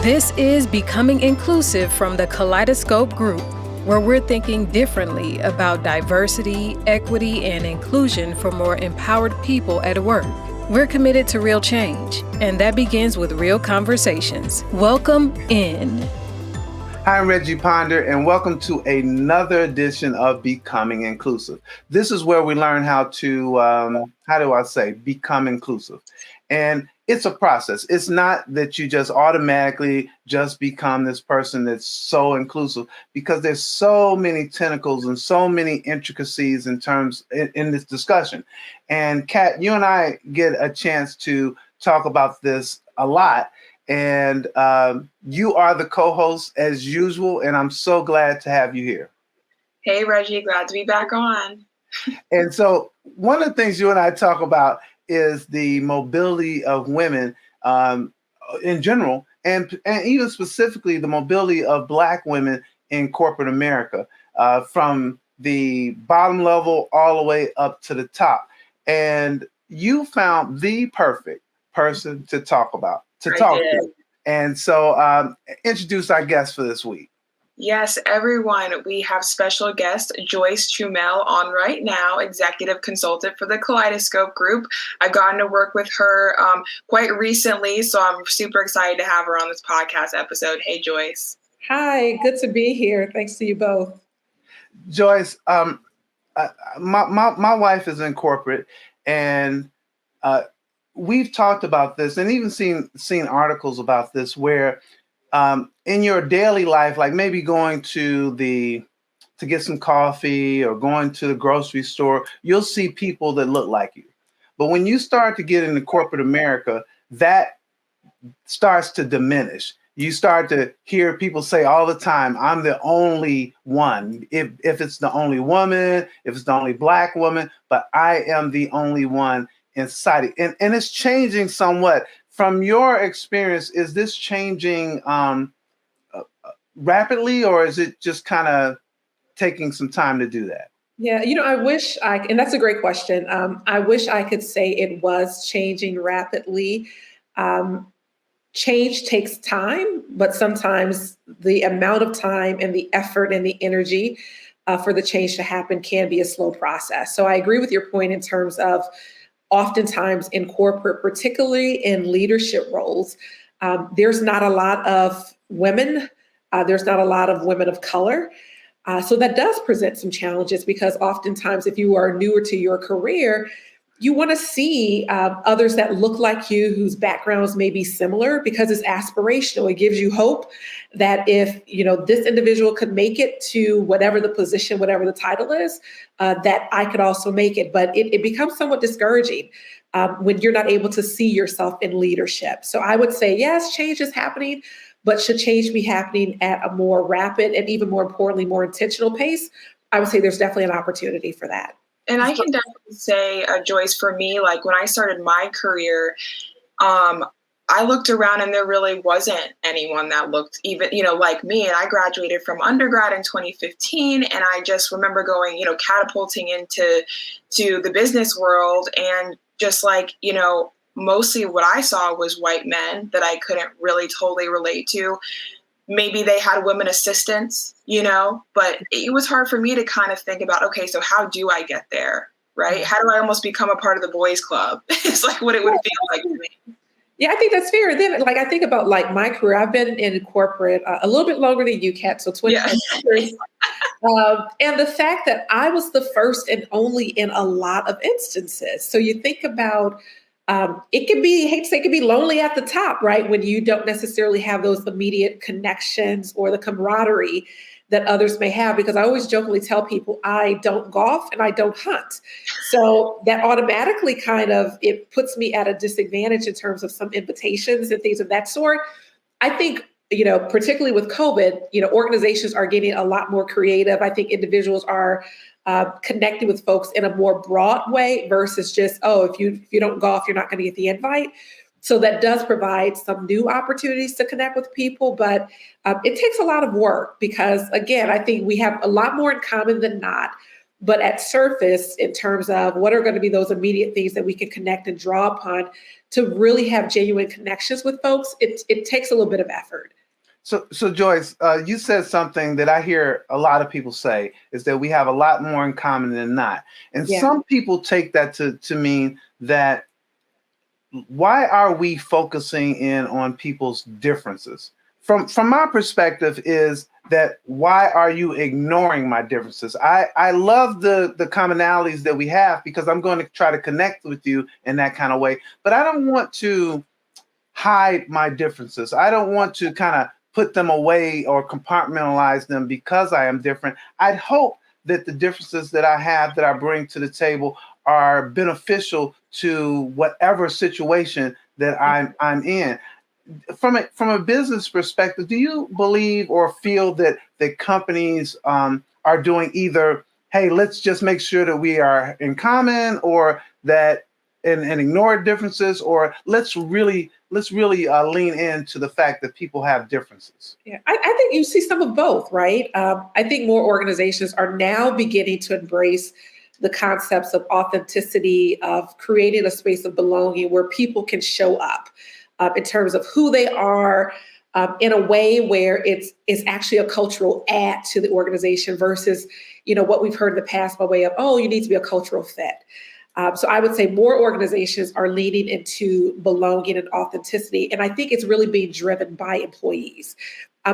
This is Becoming Inclusive from the Kaleidoscope Group, where we're thinking differently about diversity, equity, and inclusion for more empowered people at work. We're committed to real change, and that begins with real conversations. Welcome in. Hi, I'm Reggie Ponder, and welcome to another edition of Becoming Inclusive. This is where we learn how to, become inclusive. And it's a process. It's not that you just automatically just become this person that's so inclusive, because there's so many tentacles and so many intricacies in this discussion. And Kat, you and I get a chance to talk about this a lot. And you are the co-host as usual, and I'm so glad to have you here. Hey, Reggie, glad to be back on. And so one of the things you and I talk about is the mobility of women in general, and even specifically the mobility of Black women in corporate America, from the bottom level all the way up to the top. And you found the perfect person to talk to. And so introduce our guest for this week. Yes, everyone. We have special guest Joyce Trimuel on right now, Executive Consultant for the Kaleidoscope Group. I've gotten to work with her quite recently, so I'm super excited to have her on this podcast episode. Hey, Joyce. Hi, good to be here. Thanks to you both. Joyce, my wife is in corporate, and we've talked about this and even seen articles about this where in your daily life, like maybe going to get some coffee or going to the grocery store, you'll see people that look like you. But when you start to get into corporate America, that starts to diminish. You start to hear people say all the time, I'm the only one. If it's the only woman, if it's the only Black woman, but I am the only one in society. And it's changing somewhat. From your experience, is this changing rapidly, or is it just kind of taking some time to do that? Yeah, and that's a great question. I wish I could say it was changing rapidly. Change takes time, but sometimes the amount of time and the effort and the energy for the change to happen can be a slow process. So I agree with your point in terms of oftentimes in corporate, particularly in leadership roles, there's not a lot of women. There's not a lot of women of color. So that does present some challenges, because oftentimes if you are newer to your career, you want to see others that look like you, whose backgrounds may be similar, because it's aspirational. It gives you hope that if this individual could make it to whatever the position, whatever the title is, that I could also make it. But it becomes somewhat discouraging when you're not able to see yourself in leadership. So I would say, yes, change is happening, but should change be happening at a more rapid and even more importantly, more intentional pace? I would say there's definitely an opportunity for that. And I can definitely say, Joyce, for me, like when I started my career, I looked around and there really wasn't anyone that looked even, like me. And I graduated from undergrad in 2015. And I just remember going, catapulting into the business world. And just like, mostly what I saw was white men that I couldn't really totally relate to. Maybe they had women assistants, but it was hard for me to kind of think about, okay, so how do I get there, right? How do I almost become a part of the boys club? It's like what it would feel like to me. Yeah, I think that's fair. Then, I think about my career. I've been in corporate a little bit longer than you, Kat, so 25 years. And the fact that I was the first and only in a lot of instances. So you think about it can be, I hate to say, it can be lonely at the top, right? When you don't necessarily have those immediate connections or the camaraderie that others may have, because I always jokingly tell people I don't golf and I don't hunt. So that automatically it puts me at a disadvantage in terms of some invitations and things of that sort. I think, particularly with COVID, organizations are getting a lot more creative. I think individuals are connecting with folks in a more broad way versus just, if you don't golf, you're not going to get the invite. So that does provide some new opportunities to connect with people, but it takes a lot of work because, again, I think we have a lot more in common than not. But at surface, in terms of what are going to be those immediate things that we can connect and draw upon to really have genuine connections with folks, it takes a little bit of effort. So Joyce, you said something that I hear a lot of people say is that we have a lot more in common than not. And some people take that to mean that why are we focusing in on people's differences? From my perspective is that why are you ignoring my differences? I love the commonalities that we have because I'm going to try to connect with you in that kind of way. But I don't want to hide my differences. I don't want to kind of put them away or compartmentalize them because I am different. I'd hope that the differences that I have that I bring to the table are beneficial to whatever situation that I'm in. From a business perspective, do you believe or feel that companies are doing either, hey, let's just make sure that we are in common, or that and ignore differences, or let's really lean into the fact that people have differences? Yeah, I think you see some of both, right? I think more organizations are now beginning to embrace the concepts of authenticity, of creating a space of belonging where people can show up in terms of who they are, in a way where it's actually a cultural add to the organization versus, what we've heard in the past by way of, oh, you need to be a cultural fit. So I would say more organizations are leaning into belonging and authenticity. And I think it's really being driven by employees.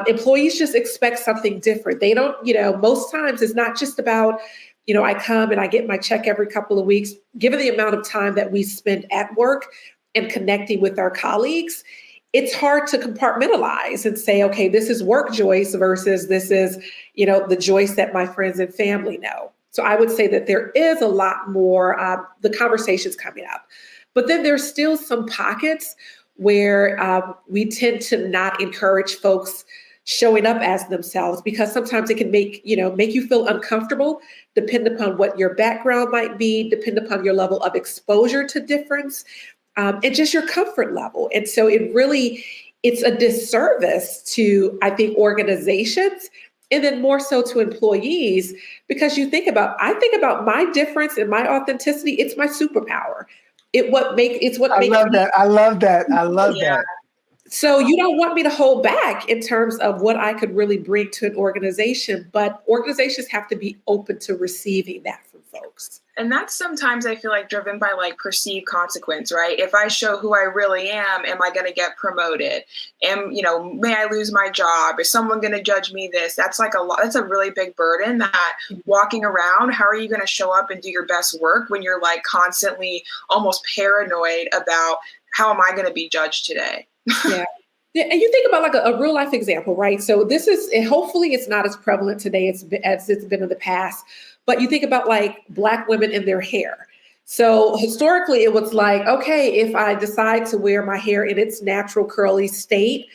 Employees just expect something different. They don't, most times it's not just about, I come and I get my check every couple of weeks. Given the amount of time that we spend at work and connecting with our colleagues, it's hard to compartmentalize and say, okay, this is work Joyce versus this is, the Joyce that my friends and family know. So I would say that there is a lot more, the conversations coming up. But then there's still some pockets where we tend to not encourage folks showing up as themselves, because sometimes it can make you feel uncomfortable, depending upon what your background might be, depending upon your level of exposure to difference, and just your comfort level. And so it's a disservice to, I think, organizations, and then more so to employees, because I think about my difference and my authenticity. It's my superpower. It's what makes I love that. So you don't want me to hold back in terms of what I could really bring to an organization, but organizations have to be open to receiving that from folks. And that's sometimes I feel like driven by like perceived consequence, right? If I show who I really am I going to get promoted? May I lose my job? Is someone going to judge me this? That's like that's a really big burden that walking around, how are you going to show up and do your best work when you're like constantly almost paranoid about how am I going to be judged today? Yeah. And you think about like a real life example, right? So this is, hopefully it's not as prevalent today as it's been in the past, but you think about like Black women in their hair. So historically it was like, okay, if I decide to wear my hair in its natural curly state,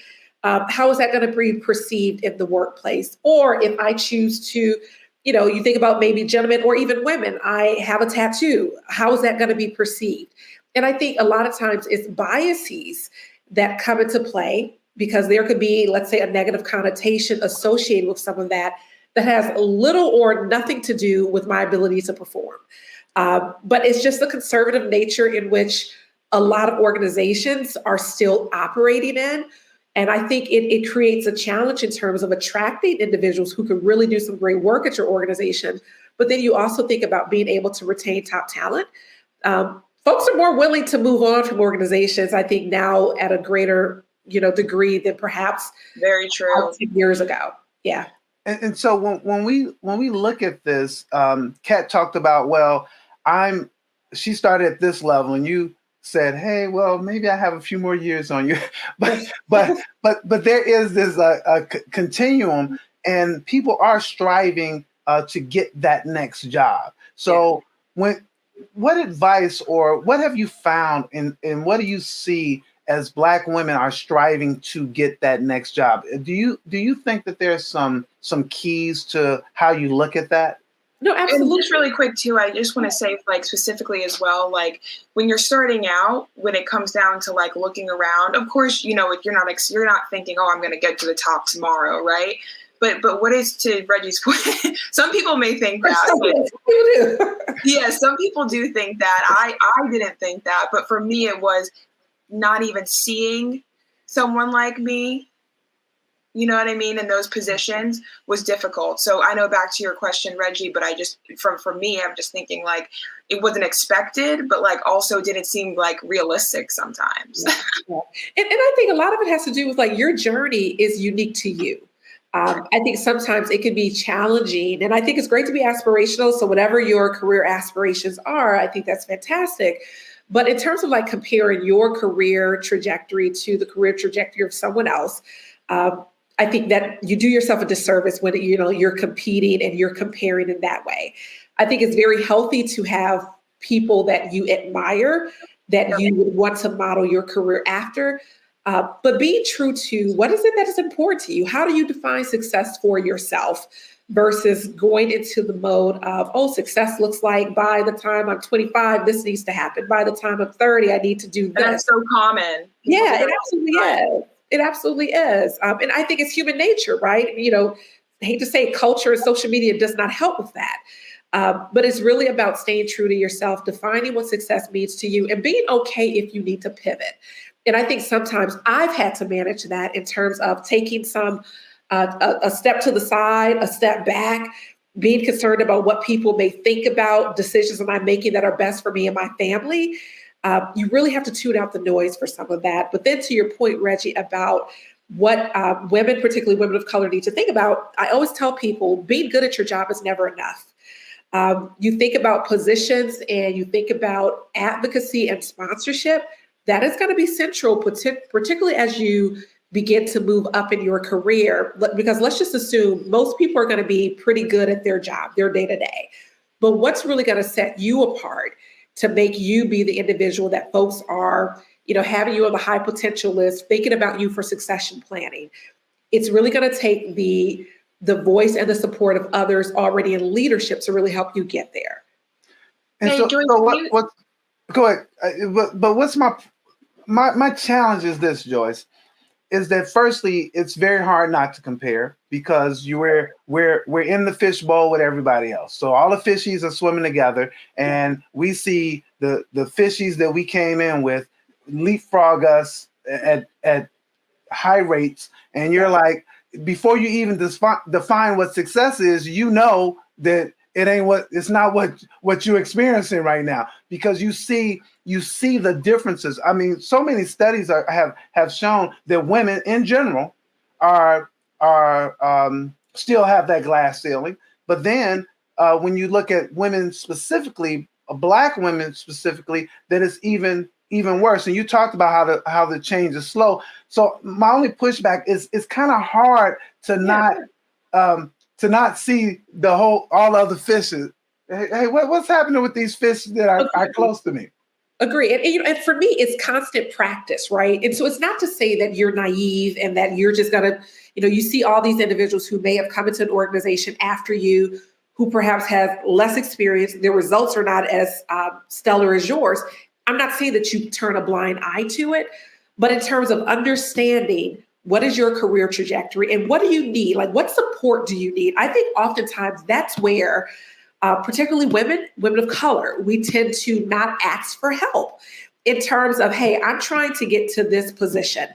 how is that going to be perceived in the workplace? Or if I choose to, you think about maybe gentlemen or even women, I have a tattoo, how is that going to be perceived? And I think a lot of times it's biases that come into play, because there could be, let's say, a negative connotation associated with some of that has little or nothing to do with my ability to perform. But it's just the conservative nature in which a lot of organizations are still operating in. And I think it creates a challenge in terms of attracting individuals who can really do some great work at your organization. But then you also think about being able to retain top talent. Folks are more willing to move on from organizations, I think, now at a greater, degree than perhaps very true 10 years ago. Yeah. And so when we look at this, Kat talked about, well, she started at this level, and you said, hey, well, maybe I have a few more years on you, but there is this continuum, and people are striving to get that next job. So what advice or what have you found and what do you see as Black women are striving to get that next job? Do you think that there's some keys to how you look at that? No, absolutely. And just really quick too, I just want to say like specifically as well, like when you're starting out, when it comes down to like looking around, of course, you're not thinking, oh, I'm going to get to the top tomorrow, right? but what is, to Reggie's point, some people may think that. Some people do. Yeah, some people do think that. I didn't think that, but for me, it was not even seeing someone like me, you know what I mean, in those positions was difficult. So I know, back to your question, Reggie, but I just, for me, I'm just thinking like it wasn't expected, but like also didn't seem like realistic sometimes. Yeah. And I think a lot of it has to do with like your journey is unique to you. I think sometimes it can be challenging, and I think it's great to be aspirational. So whatever your career aspirations are, I think that's fantastic. But in terms of like comparing your career trajectory to the career trajectory of someone else, I think that you do yourself a disservice when you're competing and you're comparing in that way. I think it's very healthy to have people that you admire, that you would want to model your career after. But being true to what is it that is important to you? How do you define success for yourself versus going into the mode of, oh, success looks like by the time I'm 25, this needs to happen. By the time I'm 30, I need to do this. And that's so common. Yeah, it absolutely is. It absolutely is. And I think it's human nature, right? I hate to say it, culture and social media does not help with that. But it's really about staying true to yourself, defining what success means to you, and being okay if you need to pivot. And I think sometimes I've had to manage that in terms of taking a step to the side, a step back, being concerned about what people may think about decisions that I'm making that are best for me and my family. You really have to tune out the noise for some of that. But then to your point, Reggie, about what women, particularly women of color, need to think about, I always tell people being good at your job is never enough. You think about positions and you think about advocacy and sponsorship. That is going to be central, particularly as you begin to move up in your career, because let's just assume most people are going to be pretty good at their job, their day to day. But what's really going to set you apart to make you be the individual that folks are, having you on the high potential list, thinking about you for succession planning? It's really going to take the voice and the support of others already in leadership to really help you get there. And Hey, so, Joyce, what? Go ahead. But what's my challenge is this, Joyce, is that firstly, it's very hard not to compare because we're in the fishbowl with everybody else. So all the fishies are swimming together, and we see the fishies that we came in with leapfrog us at high rates, and you're like, before you even define what success is, that it's not what you're experiencing right now, because you see the differences. I mean, so many studies have shown that women in general are still have that glass ceiling. But then when you look at women specifically, Black women specifically, that it's even worse. And you talked about how the change is slow. So my only pushback is it's kind of hard to not see all other fishes. Hey, what's happening with these fish that are close to me? Agree. And for me, it's constant practice, right? And so it's not to say that you're naive and that you're just going to, you see all these individuals who may have come into an organization after you, who perhaps have less experience. Their results are not as stellar as yours. I'm not saying that you turn a blind eye to it, but in terms of understanding what is your career trajectory and what do you need? Like, what support do you need? I think oftentimes that's where, particularly women of color, we tend to not ask for help in terms of, hey, I'm trying to get to this position.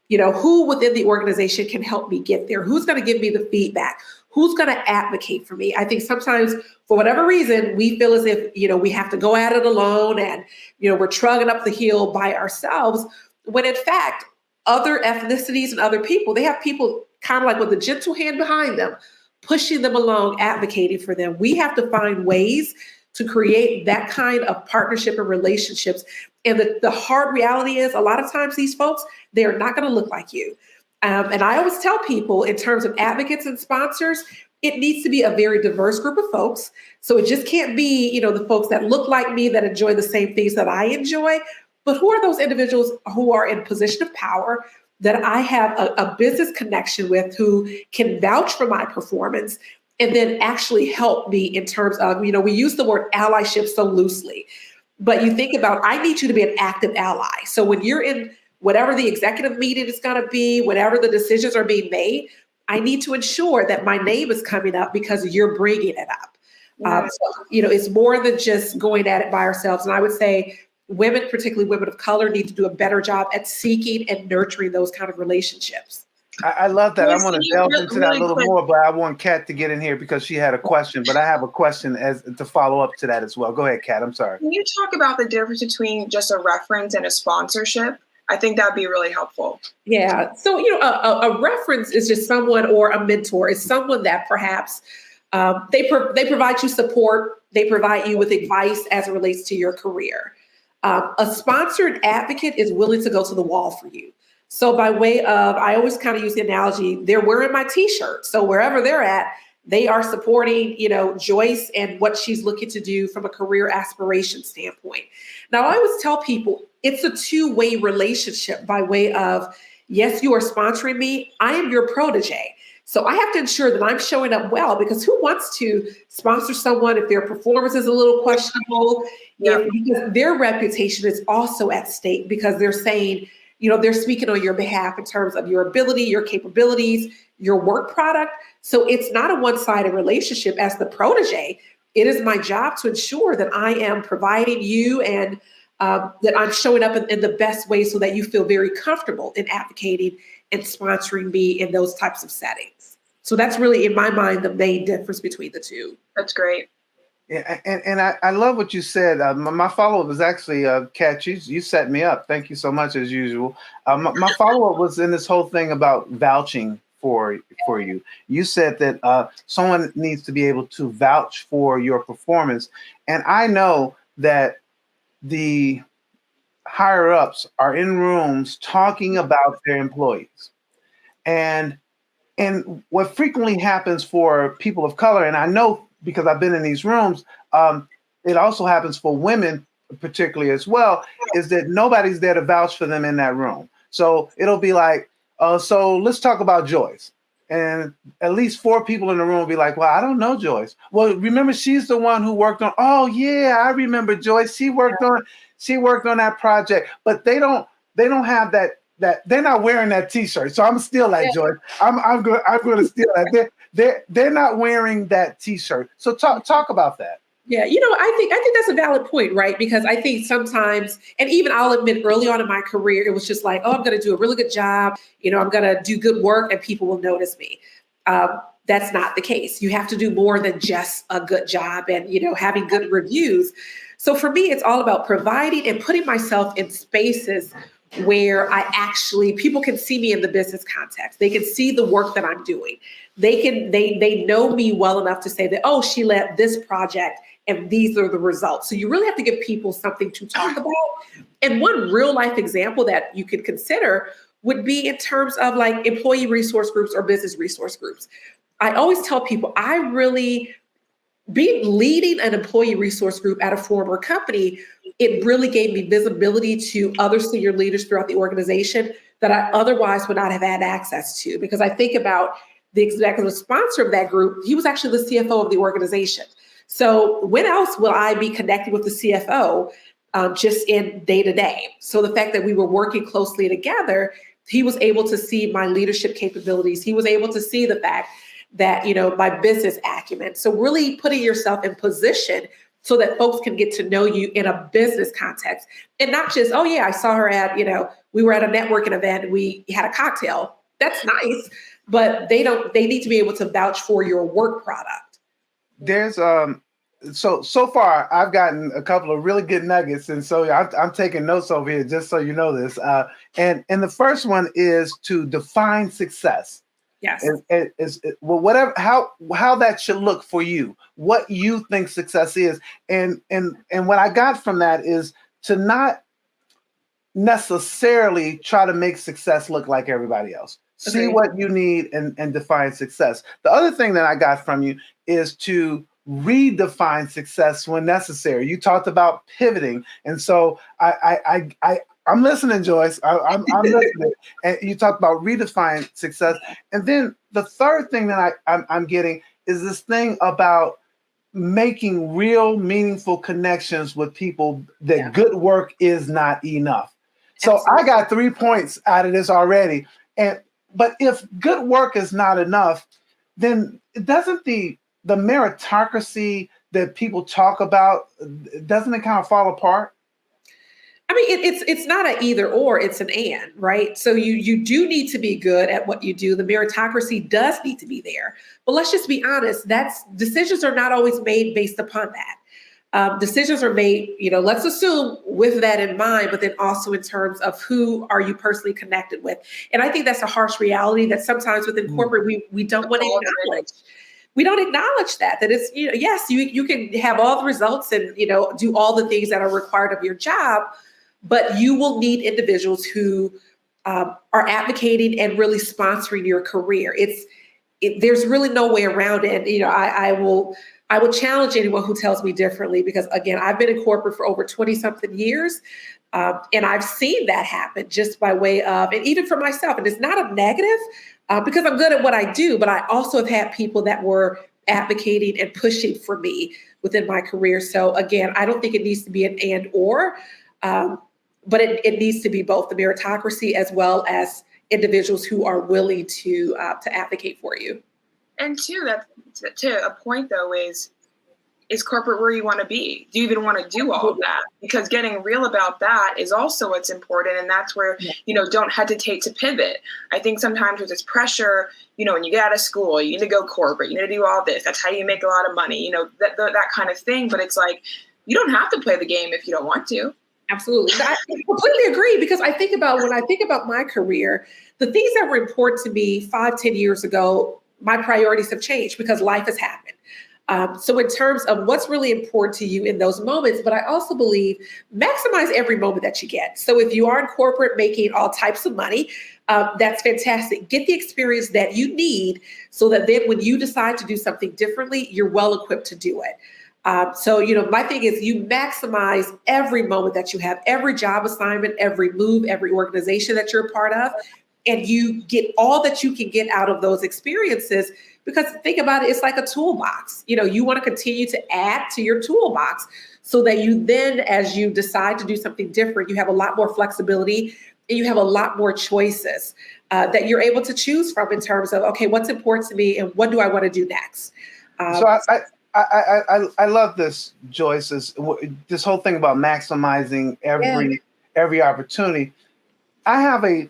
Who within the organization can help me get there? Who's going to give me the feedback? Who's going to advocate for me? I think sometimes for whatever reason, we feel as if, we have to go at it alone and, we're trudging up the hill by ourselves, when in fact, other ethnicities and other people, they have people kind of like with a gentle hand behind them, pushing them along, advocating for them. We have to find ways to create that kind of partnership and relationships. And the hard reality is a lot of times these folks, they're not going to look like you. And I always tell people in terms of advocates and sponsors, it needs to be a very diverse group of folks. So it just can't be, the folks that look like me, that enjoy the same things that I enjoy. But who are those individuals who are in a position of power that I have a business connection with, who can vouch for my performance and then actually help me in terms of, we use the word allyship so loosely, but you think about, I need you to be an active ally. So when you're in whatever the executive meeting is going to be, whatever the decisions are being made, I need to ensure that my name is coming up because you're bringing it up. So, it's more than just going at it by ourselves. And I would say women, particularly women of color, need to do a better job at seeking and nurturing those kind of relationships. I love that. I want to delve into that a little quick. more, but I want Kat to get in here because she had a question. But I have a question to follow up to that as well. Go ahead, Kat. I'm sorry. Can you talk about the difference between just a reference and a sponsorship? I think that'd be really helpful. Yeah. So, a reference is just someone, or a mentor is someone that perhaps they provide you support. They provide you with advice as it relates to your career. A sponsored advocate is willing to go to the wall for you. So by way of, I always kind of use the analogy, they're wearing my t-shirt. So wherever they're at, they are supporting, Joyce and what she's looking to do from a career aspiration standpoint. Now, I always tell people it's a two-way relationship by way of, yes, you are sponsoring me. I am your protege. So I have to ensure that I'm showing up well, because who wants to sponsor someone if their performance is a little questionable, because their reputation is also at stake, because they're saying, they're speaking on your behalf in terms of your ability, your capabilities, your work product. So it's not a one-sided relationship. As the protege, it is my job to ensure that I am providing you and that I'm showing up in the best way so that you feel very comfortable in advocating and sponsoring me in those types of settings. So that's really, in my mind, the main difference between the two. That's great. Yeah, and I love what you said. My follow-up was actually, Kat, you set me up. Thank you so much, as usual. My follow-up was in this whole thing about vouching for you. You said that someone needs to be able to vouch for your performance. And I know that the higher-ups are in rooms talking about their employees. And what frequently happens for people of color, and I know because I've been in these rooms, it also happens for women particularly as well, is that nobody's there to vouch for them in that room. So it'll be like, so let's talk about Joyce. And at least 4 people in the room will be like, well, I don't know Joyce. Well, remember, she's the one who worked on, oh yeah, I remember Joyce. She worked on that project, but they don't have that they're not wearing that t-shirt. So I'm still like, Joyce, I'm going to steal that. They're not wearing that t-shirt. So talk about that. Yeah, I think that's a valid point, right? Because I think sometimes, and even I'll admit early on in my career, it was just like, oh, I'm going to do a really good job. I'm going to do good work and people will notice me. That's not the case. You have to do more than just a good job and, having good reviews. So for me, it's all about providing and putting myself in spaces where people can see me in the business context. They can see the work that I'm doing. They know me well enough to say that, oh, she led this project and these are the results. So you really have to give people something to talk about. And one real life example that you could consider would be in terms of like employee resource groups or business resource groups. I always tell people leading an employee resource group at a former company, it really gave me visibility to other senior leaders throughout the organization that I otherwise would not have had access to. Because I think about the executive sponsor of that group, he was actually the CFO of the organization. So when else will I be connected with the CFO just in day to day? So the fact that we were working closely together, he was able to see my leadership capabilities. He was able to see the fact that, my business acumen. So really putting yourself in position so that folks can get to know you in a business context and not just, oh yeah, I saw her at, we were at a networking event and we had a cocktail. That's nice, but they need to be able to vouch for your work product. There's so far I've gotten a couple of really good nuggets, and so I'm taking notes over here just so you know this. And the first one is to define success. Yes. Whatever how that should look for you, what you think success is, and what I got from that is to not necessarily try to make success look like everybody else. Okay. See what you need and define success. The other thing that I got from you is to redefine success when necessary. You talked about pivoting, and so I'm listening, Joyce. I'm listening. And you talked about redefine success, and then the third thing that I'm getting is this thing about making real, meaningful connections with people. That good work is not enough. So absolutely. I got 3 points out of this already, and but if good work is not enough, then doesn't the meritocracy that people talk about, doesn't it kind of fall apart? I mean, it's not an either or, it's an and, right? So you do need to be good at what you do. The meritocracy does need to be there. But let's just be honest, decisions are not always made based upon that. Decisions are made, let's assume with that in mind, but then also in terms of who are you personally connected with. And I think that's a harsh reality that sometimes within corporate, we don't want to acknowledge. We don't acknowledge that it's, yes, you can have all the results and, do all the things that are required of your job, but you will need individuals who are advocating and really sponsoring your career. There's really no way around it. And, I will challenge anyone who tells me differently, because again, I've been in corporate for over 20 something years. And I've seen that happen just by way of, and even for myself, and it's not a negative because I'm good at what I do, but I also have had people that were advocating and pushing for me within my career. So again, I don't think it needs to be an and or, but it needs to be both the meritocracy as well as individuals who are willing to advocate for you. And to a point though, is corporate where you want to be? Do you even want to do all of that? Because getting real about that is also what's important. And that's where, don't hesitate to pivot. I think sometimes with this pressure, when you get out of school, you need to go corporate, you need to do all this. That's how you make a lot of money, that kind of thing. But it's like, you don't have to play the game if you don't want to. Absolutely. I completely agree, because when I think about my career, the things that were important to me 5-10 years ago, my priorities have changed because life has happened. So in terms of what's really important to you in those moments, but I also believe maximize every moment that you get. So if you are in corporate making all types of money, that's fantastic. Get the experience that you need so that then when you decide to do something differently, you're well equipped to do it. So, my thing is you maximize every moment that you have, every job assignment, every move, every organization that you're a part of, and you get all that you can get out of those experiences. Because think about it, it's like a toolbox. You want to continue to add to your toolbox so that you then, as you decide to do something different, you have a lot more flexibility and you have a lot more choices that you're able to choose from in terms of, okay, what's important to me and what do I want to do next? So I love this, Joyce, this whole thing about maximizing every opportunity. I have a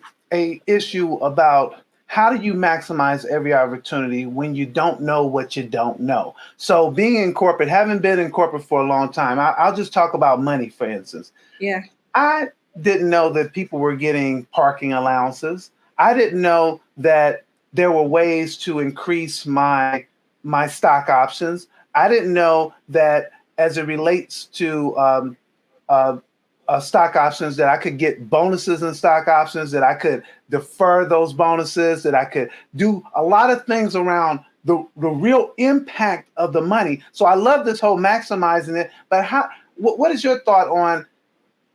issue about how do you maximize every opportunity when you don't know what you don't know? So being in corporate, having been in corporate for a long time, I'll just talk about money, for instance. Yeah. I didn't know that people were getting parking allowances. I didn't know that there were ways to increase my stock options. I didn't know that as it relates to stock options, that I could get bonuses in stock options, that I could defer those bonuses, that I could do a lot of things around the real impact of the money. So I love this whole maximizing it. But what is your thought on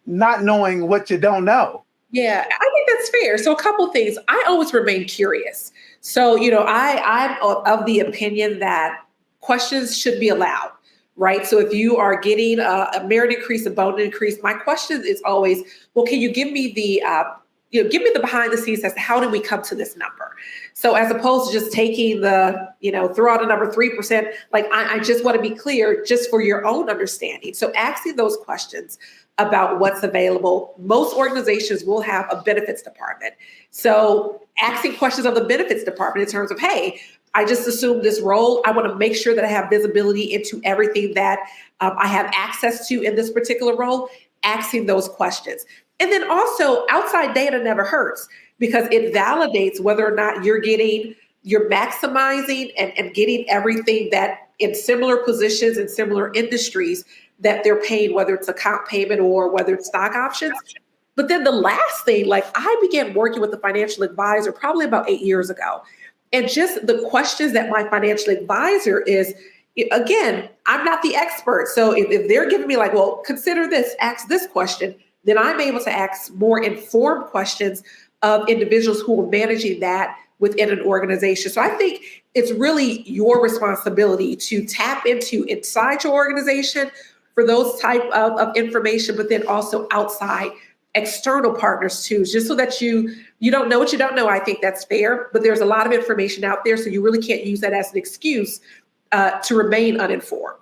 not knowing what you don't know? Yeah, I think that's fair. So a couple of things. I always remain curious. So, I'm of the opinion that questions should be allowed, right? So if you are getting a merit increase, a bonus increase, my question is always, well, can you give me the behind the scenes as to how did we come to this number? So as opposed to just taking throw out a number 3%, I just want to be clear just for your own understanding. So asking those questions about what's available. Most organizations will have a benefits department. So asking questions of the benefits department in terms of, hey, I just assumed this role. I want to make sure that I have visibility into everything that I have access to in this particular role, asking those questions. And then also outside data never hurts because it validates whether or not you're maximizing and getting everything that in similar positions in similar industries that they're paying, whether it's account payment or whether it's stock options. But then the last thing, I began working with a financial advisor probably about 8 years ago. And just the questions that my financial advisor is, again, I'm not the expert. So if they're giving me well, consider this, ask this question, then I'm able to ask more informed questions of individuals who are managing that within an organization. So I think it's really your responsibility to tap into inside your organization for those type of information, but then also outside external partners too, just so that you you don't know what you don't know. I think that's fair, but there's a lot of information out there. So you really can't use that as an excuse to remain uninformed.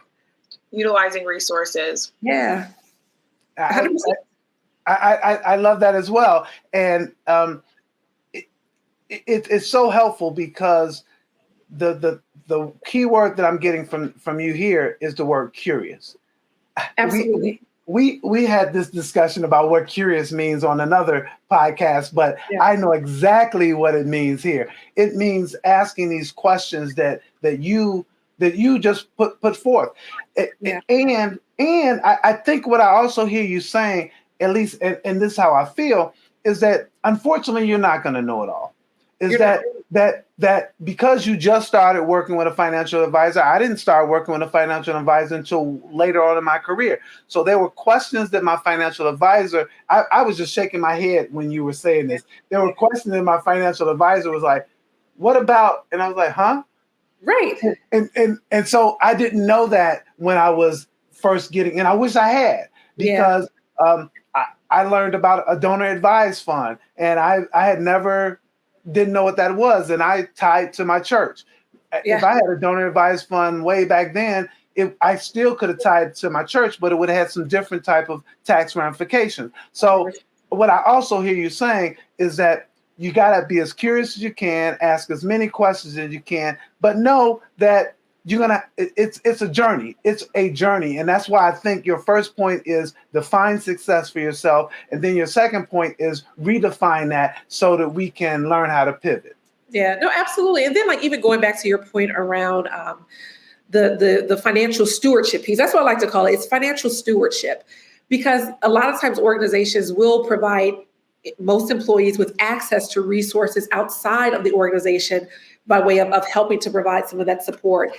Utilizing resources. Yeah. I love that as well. And it's so helpful because the key word that I'm getting from you here is the word curious. Absolutely. We had this discussion about what curious means on another podcast, but I know exactly what it means here. It means asking these questions that you just put forth. And I think what I also hear you saying, at least, and this is how I feel, is that unfortunately you're not going to know it all. That because you just started working with a financial advisor, I didn't start working with a financial advisor until later on in my career. So there were questions that my financial advisor, I was just shaking my head when you were saying this. There were questions that my financial advisor was like, what about? And I was like, huh? Right. And so I didn't know that when I was first getting, and I wish I had, because I learned about a donor advised fund, and I had never didn't know what that was, and I tied to my church. If I had a donor advised fund way back then, I still could have tied to my church, but it would have had some different type of tax ramifications. So what I also hear you saying is that you got to be as curious as you can, ask as many questions as you can, but know that it's a journey. It's a journey. And that's why I think your first point is define success for yourself. And then your second point is redefine that so that we can learn how to pivot. Yeah, no, absolutely. And then even going back to your point around the financial stewardship piece, that's what I like to call it. It's financial stewardship, because a lot of times organizations will provide most employees with access to resources outside of the organization by way of helping to provide some of that support.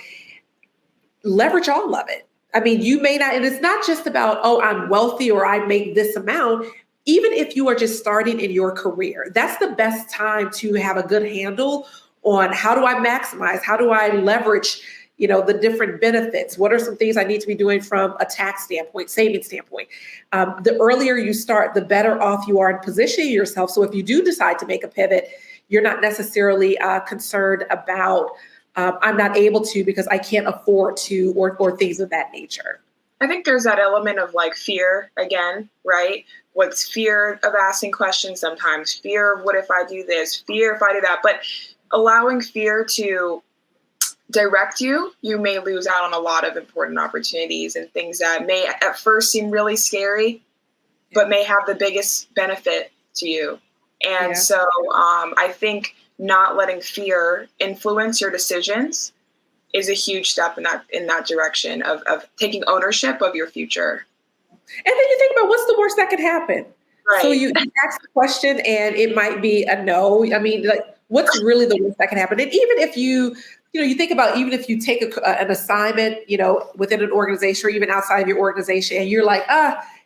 Leverage all of it. I mean, you may not, and it's not just about, oh, I'm wealthy or I make this amount. Even if you are just starting in your career, that's the best time to have a good handle on how do I maximize, how do I leverage, the different benefits. What are some things I need to be doing from a tax standpoint, savings standpoint? The earlier you start, the better off you are in positioning yourself. So if you do decide to make a pivot, you're not necessarily concerned about, I'm not able to because I can't afford to, or things of that nature. I think there's that element of fear again, right? What's fear of asking questions sometimes, fear of what if I do this, fear if I do that, but allowing fear to direct you may lose out on a lot of important opportunities and things that may at first seem really scary, but may have the biggest benefit to you. And so I think not letting fear influence your decisions is a huge step in that direction of taking ownership of your future. And then you think about what's the worst that could happen. Right. So you ask the question and it might be a no. I mean, what's really the worst that can happen? And even if you think about, even if you take an assignment, within an organization or even outside of your organization, and you're like,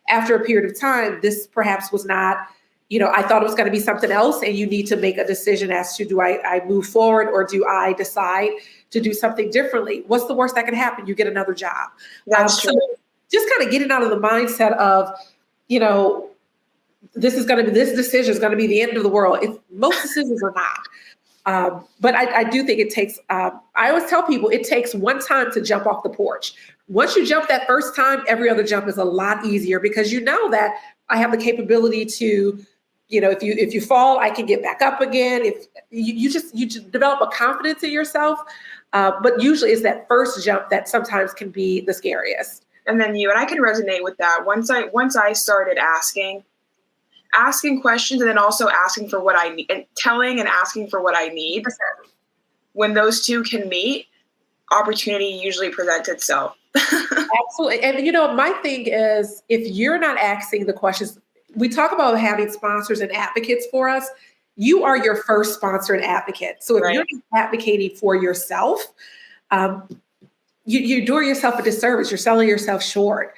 after a period of time, this perhaps was not, I thought it was going to be something else, and you need to make a decision as to, do I move forward or do I decide to do something differently? What's the worst that can happen? You get another job. That's true. So just kind of getting out of the mindset of, this decision is going to be the end of the world. Most decisions are not. But I do think it takes, I always tell people it takes one time to jump off the porch. Once you jump that first time, every other jump is a lot easier, because that I have the capability to, if you fall, I can get back up again. If you just develop a confidence in yourself. But usually it's that first jump that sometimes can be the scariest. And then I can resonate with that. Once I started asking questions, and then also asking for what I need, and telling and asking for what I need. When those two can meet, opportunity usually presents itself. Absolutely. And my thing is, if you're not asking the questions, we talk about having sponsors and advocates for us. You are your first sponsor and advocate. So if you're not advocating for yourself, you're doing yourself a disservice. You're selling yourself short.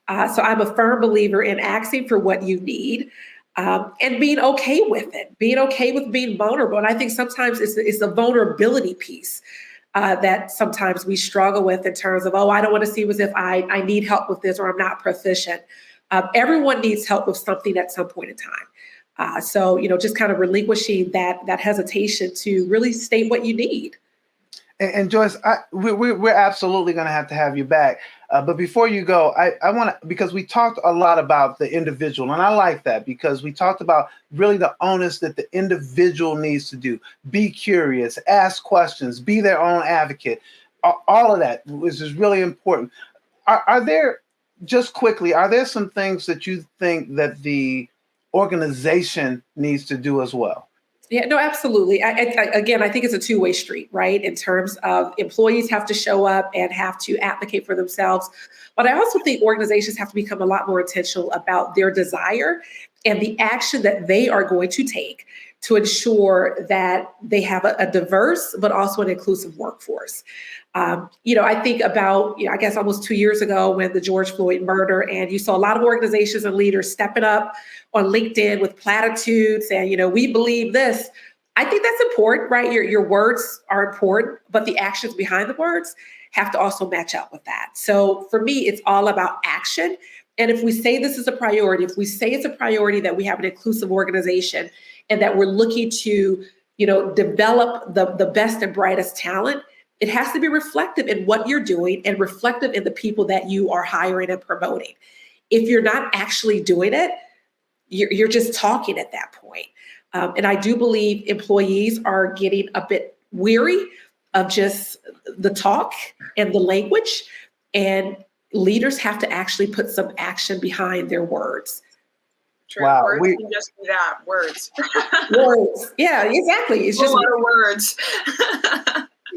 So I'm a firm believer in asking for what you need. And being okay with it, being okay with being vulnerable. And I think sometimes it's the vulnerability piece that sometimes we struggle with, in terms of, I don't want to seem as if I need help with this, or I'm not proficient. Everyone needs help with something at some point in time. So, just kind of relinquishing that hesitation to really state what you need. And Joyce, we're absolutely going to have you back. But before you go, I want to, because we talked a lot about the individual, and I like that because we talked about really the onus that the individual needs to do. Be curious, ask questions, be their own advocate. All of that, which is really important. Are there, just quickly, are there some things that you think that the organization needs to do as well? Yeah, no, absolutely. Again, I think it's a two-way street, right? In terms of employees have to show up and have to advocate for themselves. But I also think organizations have to become a lot more intentional about their desire and the action that they are going to take to ensure that they have a diverse but also an inclusive workforce. I think about, I guess almost 2 years ago when the George Floyd murder, and you saw a lot of organizations and leaders stepping up on LinkedIn with platitudes and, we believe this. I think that's important, right? Your words are important, but the actions behind the words have to also match up with that. So for me, it's all about action. And if we say this is a priority, if we say it's a priority that we have an inclusive organization and that we're looking to, develop the best and brightest talent, it has to be reflective in what you're doing and reflective in the people that you are hiring and promoting. If you're not actually doing it, you're just talking at that point. And I do believe employees are getting a bit weary of just the talk and the language, and leaders have to actually put some action behind their words. True. Wow, words can just be that, words. Words. Yeah, exactly. It's just a lot of words.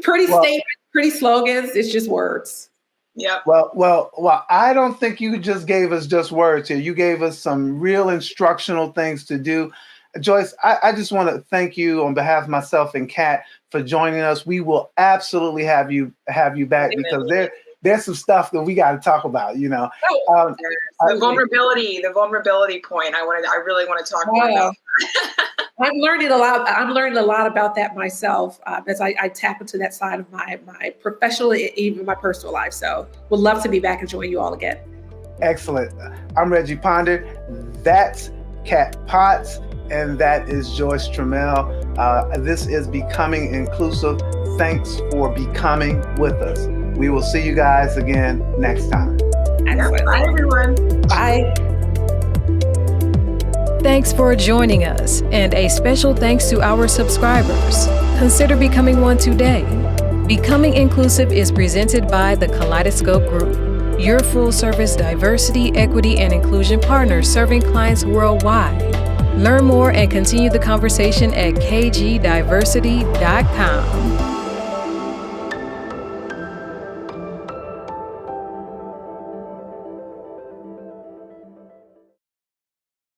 Pretty statements, pretty slogans. It's just words. Yeah. Well, I don't think you just gave us just words here. You gave us some real instructional things to do. Joyce, I just want to thank you on behalf of myself and Kat for joining us. We will absolutely have you back because there's some stuff that we got to talk about, the vulnerability point. I really want to talk more about. I'm learning a lot. I'm learning a lot about that myself as I tap into that side of my professional, even my personal life. So would love to be back and join you all again. Excellent. I'm Reggie Ponder. That's Kat Potts. And that is Joyce Trimuel. This is Becoming Inclusive. Thanks for becoming with us. We will see you guys again next time. Excellent. Bye, everyone. Bye. Thanks for joining us, and a special thanks to our subscribers. Consider becoming one today. Becoming Inclusive is presented by the Kaleidoscope Group, your full-service diversity, equity, and inclusion partner serving clients worldwide. Learn more and continue the conversation at kgdiversity.com.